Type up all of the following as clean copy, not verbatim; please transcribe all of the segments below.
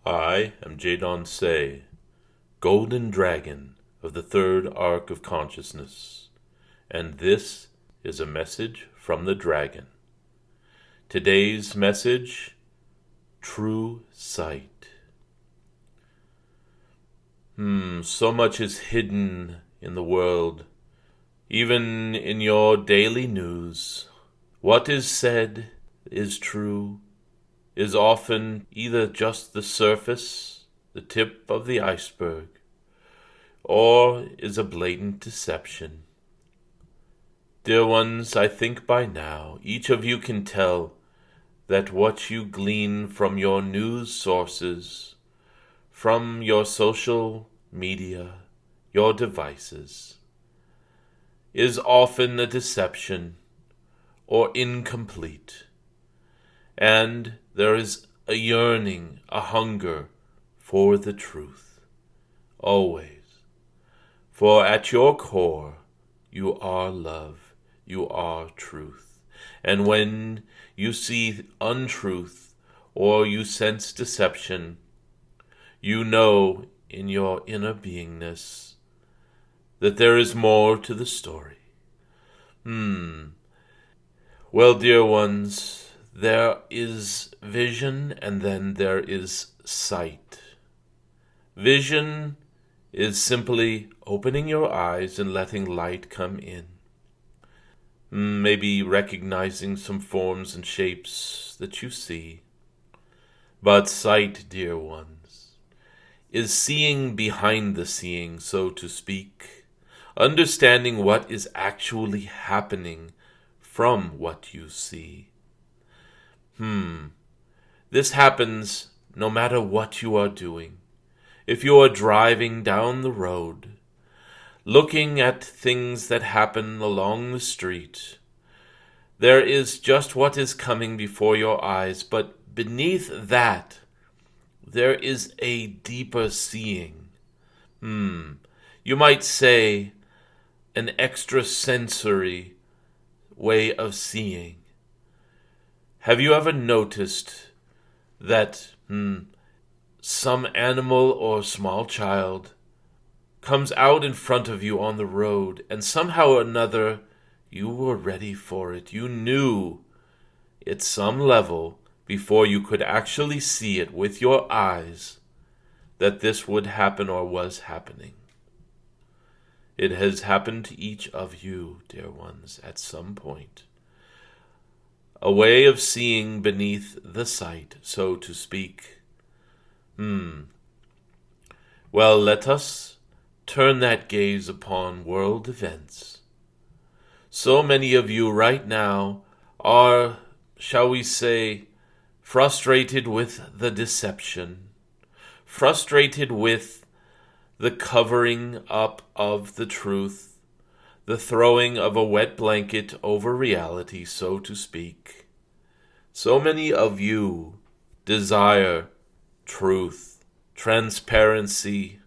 I am Jadon Say, Golden Dragon of the Third Arc of Consciousness, and this is a message from the Dragon. Today's message, True Sight. So much is hidden in the world, even in your daily news. What is said is true, is often either just the surface, the tip of the iceberg, or is a blatant deception. Dear ones, I think by now each of you can tell that what you glean from your news sources, from your social media, your devices, is often a deception or incomplete. And there is a yearning, a hunger for the truth, always. For at your core, you are love, you are truth. And when you see untruth or you sense deception, you know in your inner beingness that there is more to the story. Well, dear ones, there is vision and then there is sight. Vision is simply opening your eyes and letting light come in. Maybe recognizing some forms and shapes that you see. But sight, dear ones, is seeing behind the seeing, so to speak. Understanding what is actually happening from what you see. This happens no matter what you are doing. If you are driving down the road, looking at things that happen along the street, there is just what is coming before your eyes, but beneath that, there is a deeper seeing. You might say an extrasensory way of seeing. Have you ever noticed that some animal or small child comes out in front of you on the road and somehow or another you were ready for it? You knew at some level before you could actually see it with your eyes that this would happen or was happening. It has happened to each of you, dear ones, at some point. A way of seeing beneath the sight, so to speak. Well, let us turn that gaze upon world events. So many of you right now are, shall we say, frustrated with the deception, frustrated with the covering up of the truth, the throwing of a wet blanket over reality, so to speak. So many of you desire truth, transparency,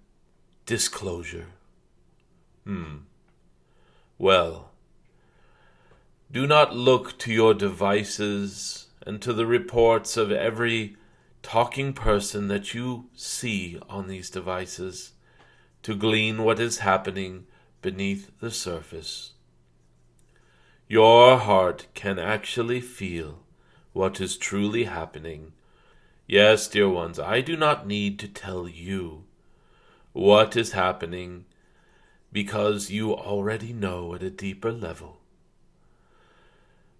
disclosure. Well, do not look to your devices and to the reports of every talking person that you see on these devices to glean what is happening beneath the surface. Your heart can actually feel what is truly happening. Yes, dear ones, I do not need to tell you what is happening because you already know at a deeper level.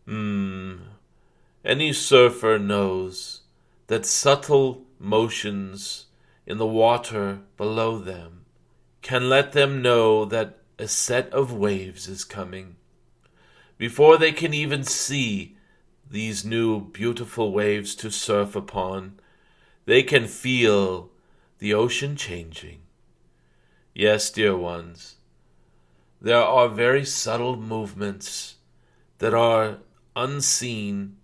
Any surfer knows that subtle motions in the water below them can let them know that a set of waves is coming. Before they can even see these new beautiful waves to surf upon, they can feel the ocean changing. Yes, dear ones, there are very subtle movements that are unseen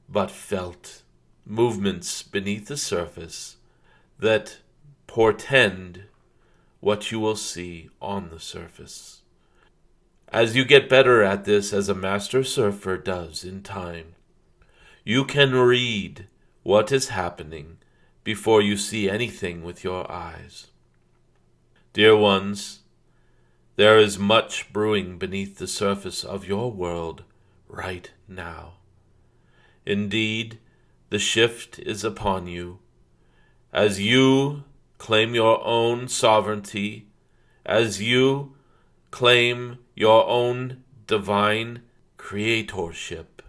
but felt, movements beneath the surface that portend what you will see on the surface. As you get better at this, as a master surfer does in time, you can read what is happening before you see anything with your eyes. Dear ones, there is much brewing beneath the surface of your world right now. Indeed, the shift is upon you. As you claim your own sovereignty, as you claim your own divine creatorship,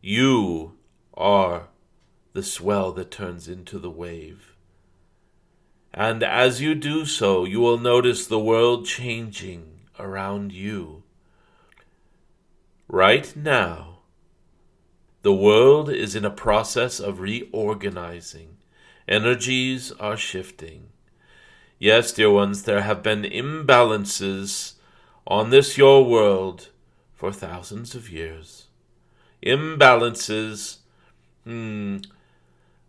you are the swell that turns into the wave. And as you do so, you will notice the world changing around you. Right now, the world is in a process of reorganizing. Energies are shifting. Yes, dear ones, there have been imbalances on this your world for thousands of years. Imbalances,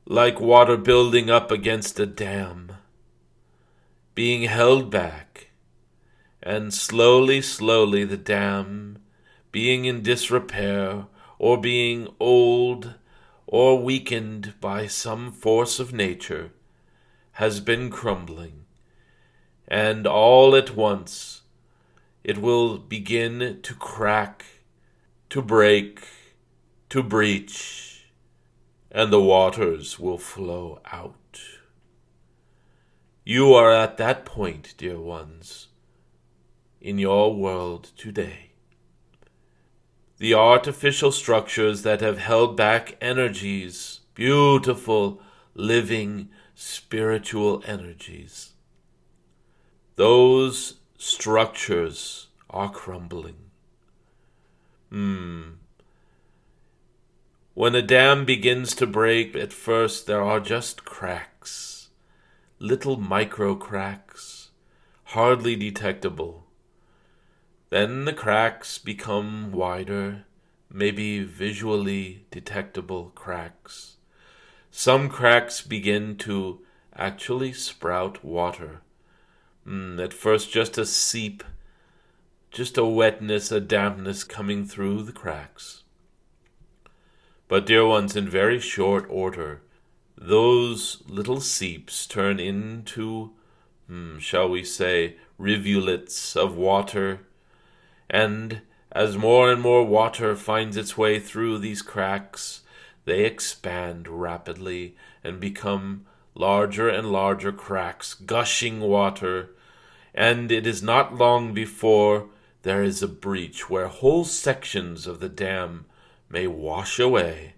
like water building up against a dam, being held back, and slowly the dam, being in disrepair, or being old, or weakened by some force of nature, has been crumbling, and all at once it will begin to crack, to break, to breach, and the waters will flow out. You are at that point, dear ones, in your world today. The artificial structures that have held back energies, beautiful, living, spiritual energies, those structures are crumbling. When a dam begins to break, at first there are just cracks, little micro cracks, hardly detectable. Then the cracks become wider, maybe visually detectable cracks. Some cracks begin to actually sprout water. At first just a seep, just a wetness, a dampness coming through the cracks. But dear ones, in very short order, those little seeps turn into, shall we say, rivulets of water, and as more and more water finds its way through these cracks, they expand rapidly and become larger and larger cracks, gushing water, and it is not long before there is a breach where whole sections of the dam may wash away.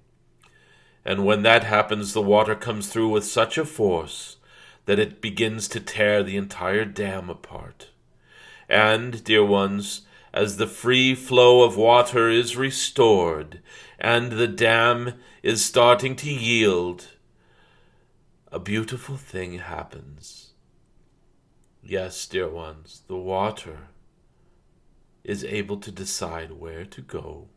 And when that happens, the water comes through with such a force that it begins to tear the entire dam apart. And, dear ones, as the free flow of water is restored and the dam is starting to yield, a beautiful thing happens. Yes, dear ones, the water is able to decide where to go.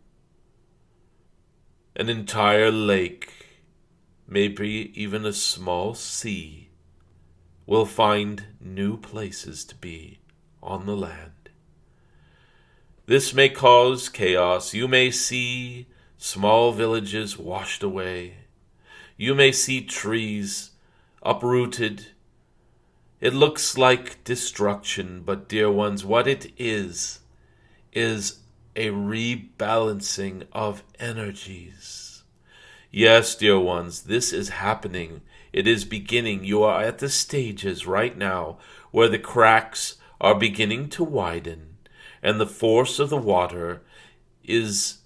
An entire lake, maybe even a small sea, will find new places to be on the land. This may cause chaos. You may see small villages washed away. You may see trees uprooted. It looks like destruction, but dear ones, what it is a rebalancing of energies. Yes, dear ones, this is happening. It is beginning. You are at the stages right now where the cracks are beginning to widen, and the force of the water is,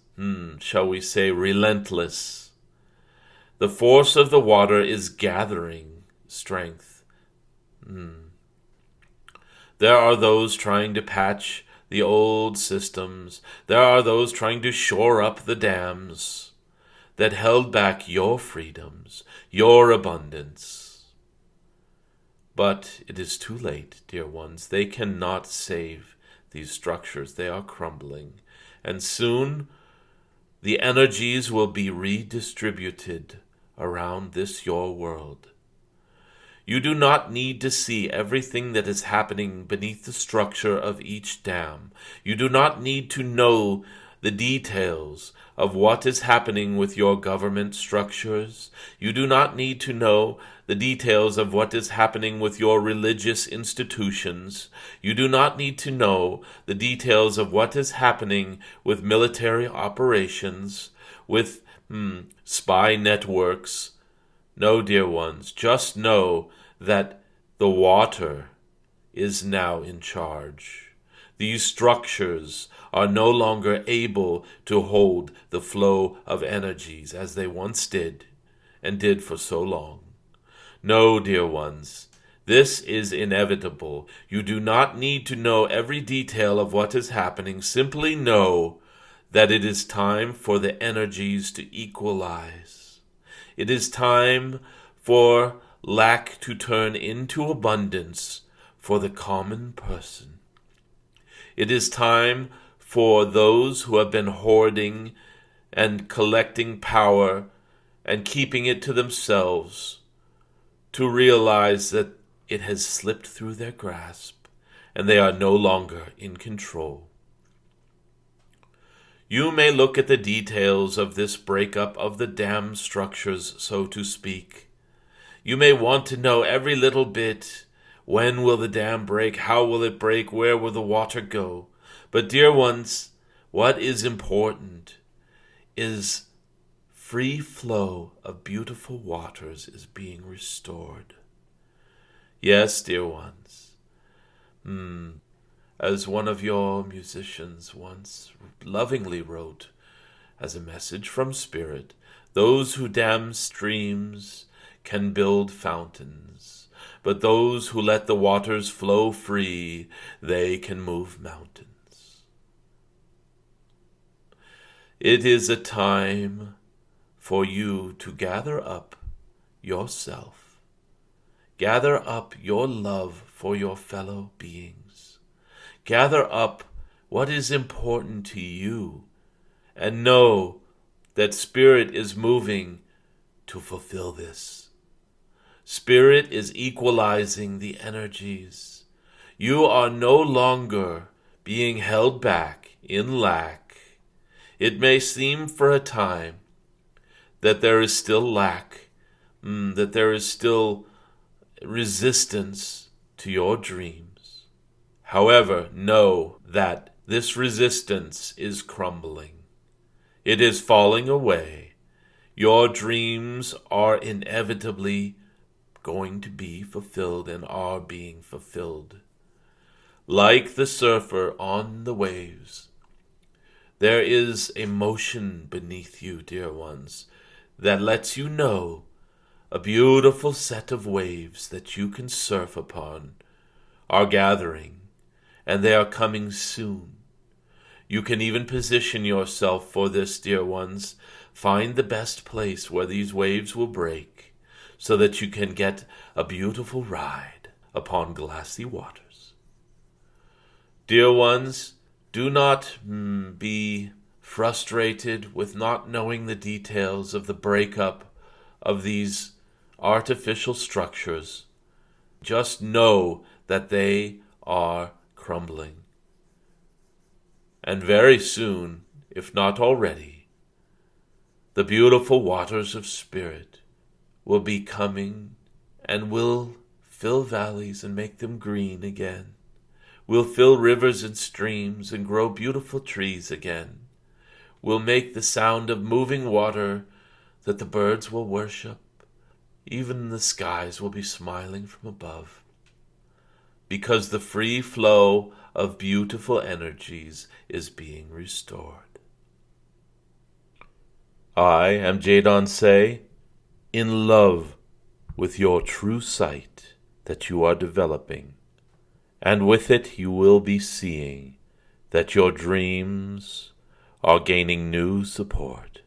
shall we say, relentless. The force of the water is gathering strength. There are those trying to patch the old systems. There are those trying to shore up the dams that held back your freedoms, your abundance. But it is too late, dear ones. They cannot save these structures. They are crumbling. And soon the energies will be redistributed around this your world. You do not need to see everything that is happening beneath the structure of each dam. You do not need to know the details of what is happening with your government structures. You do not need to know the details of what is happening with your religious institutions. You do not need to know the details of what is happening with military operations, with spy networks. No, dear ones, just know that the water is now in charge. These structures are no longer able to hold the flow of energies as they once did, and did for so long. No, dear ones, this is inevitable. You do not need to know every detail of what is happening. Simply know that it is time for the energies to equalize. It is time for lack to turn into abundance for the common person. It is time for those who have been hoarding and collecting power and keeping it to themselves to realize that it has slipped through their grasp and they are no longer in control. You may look at the details of this breakup of the dam structures, so to speak. You may want to know every little bit. When will the dam break? How will it break? Where will the water go? But dear ones, what is important is free flow of beautiful waters is being restored. Yes, dear ones. As one of your musicians once lovingly wrote as a message from Spirit, those who dam streams can build fountains, but those who let the waters flow free, they can move mountains. It is a time for you to gather up yourself, gather up your love for your fellow beings, gather up what is important to you, and know that Spirit is moving to fulfill this. Spirit is equalizing the energies. You are no longer being held back in lack. It may seem for a time that there is still lack, that there is still resistance to your dreams. However, know that this resistance is crumbling. It is falling away. Your dreams are inevitably going to be fulfilled and are being fulfilled. Like the surfer on the waves, there is a motion beneath you, dear ones, that lets you know a beautiful set of waves that you can surf upon are gathering, and they are coming soon. You can even position yourself for this, dear ones. Find the best place where these waves will break so that you can get a beautiful ride upon glassy waters. Dear ones, do not be frustrated with not knowing the details of the breakup of these artificial structures. Just know that they are crumbling. And very soon, if not already, the beautiful waters of Spirit will be coming and will fill valleys and make them green again. Will fill rivers and streams and grow beautiful trees again. Will make the sound of moving water that the birds will worship. Even the skies will be smiling from above. Because the free flow of beautiful energies is being restored. I am Jadon Say, in love with your true sight that you are developing, and with it you will be seeing that your dreams are gaining new support.